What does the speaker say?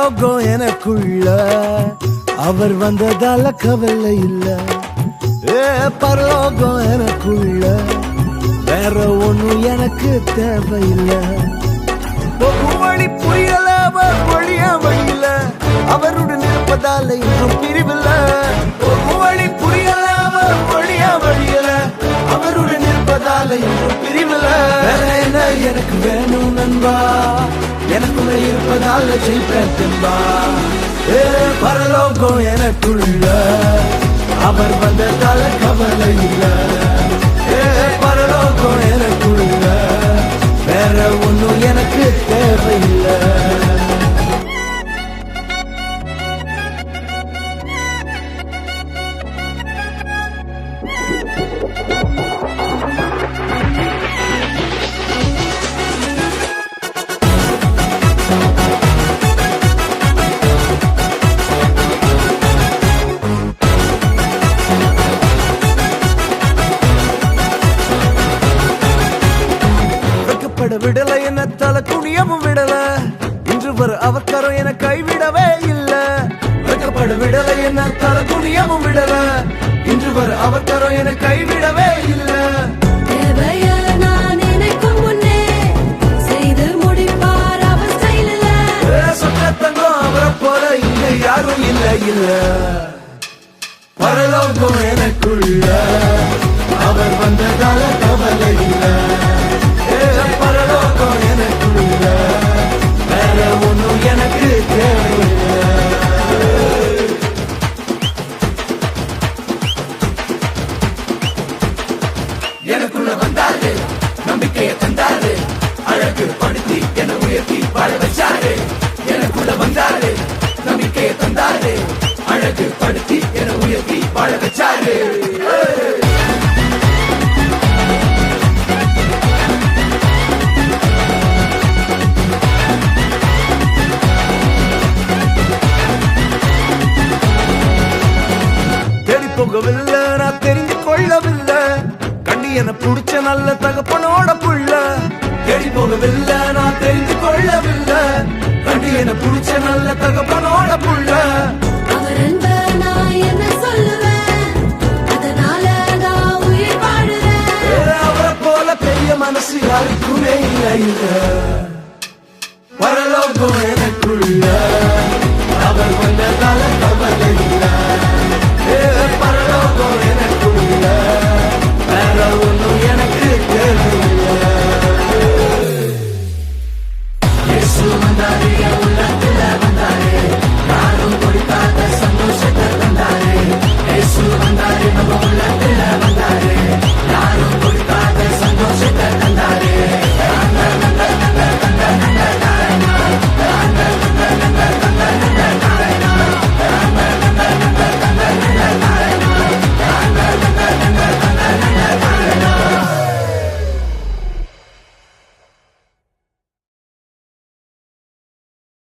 பரலோகம் எனக்குள்ள அவர் வந்ததால கவலை இல்ல. பரலோகம் எனக்குள்ள வேற ஒண்ணும் எனக்கு தேவையில்லை. வழி புரியல அவர் வழியா வழியில அவருடன் இருப்பதால இன்னும் பிரிவில்ல. வழி புரியல அவர் வழியா வழியில அவருடன் இருப்பதால இன்னும் பிரிவில்ல. வேற என்ன எனக்கு வேணும் நண்பா, எனக்குள்ள இருப்பதால ஜெயிப்பேன் தெம்பா. பரலோகம் எனக்குள்ள அவர் வந்ததால கவலை இல்ல. பரலோகம் எனக்குள்ள வேற ஒண்ணும் எனக்கு தேவையில்லை. விடல என்ன தலை குனியவும் விடல, இன்று வர அவக்கரம் என கைவிடவே இல்ல. வெக்கப்பட விடல என்ன தலை குனியவும் விடல, இன்று வர அவக்கரம் என கைவிடவே இல்ல. சொத்தங்கம் அவரை போல இங்க யாரும் இல்ல இல்ல. பரலோகம் எனக்குள்ள அவர் வந்ததால கவலை இல்ல. பரலோகம் எனக்குள்ள வேற ஒண்ணும் எனக்கு தேவையில்லை. எனக்குள்ள வந்தாரு, நம்பிக்கையை தந்தாரு, அழகு படுத்தி என உயர்த்தி வாழ வச்சாரு. எனக்குள்ள வந்தாரு, நம்பிக்கையை தந்தாரு, அழகு படுத்தி என உயர்த்தி வாழ வச்சாரு. போகவில்லை நான் தெரிந்து கொள்ளவில்லை, கண்டி என புடிச்ச நல்ல தகப்பனோட புள்ள. தேடி போகவில்லை நான் தெரிந்து கொள்ளவில்லை, கண்டி என புடிச்ச நல்ல தகப்பனோட புள்ள. அவரை போல பெரிய மனசு யாருக்குமே இல்லை.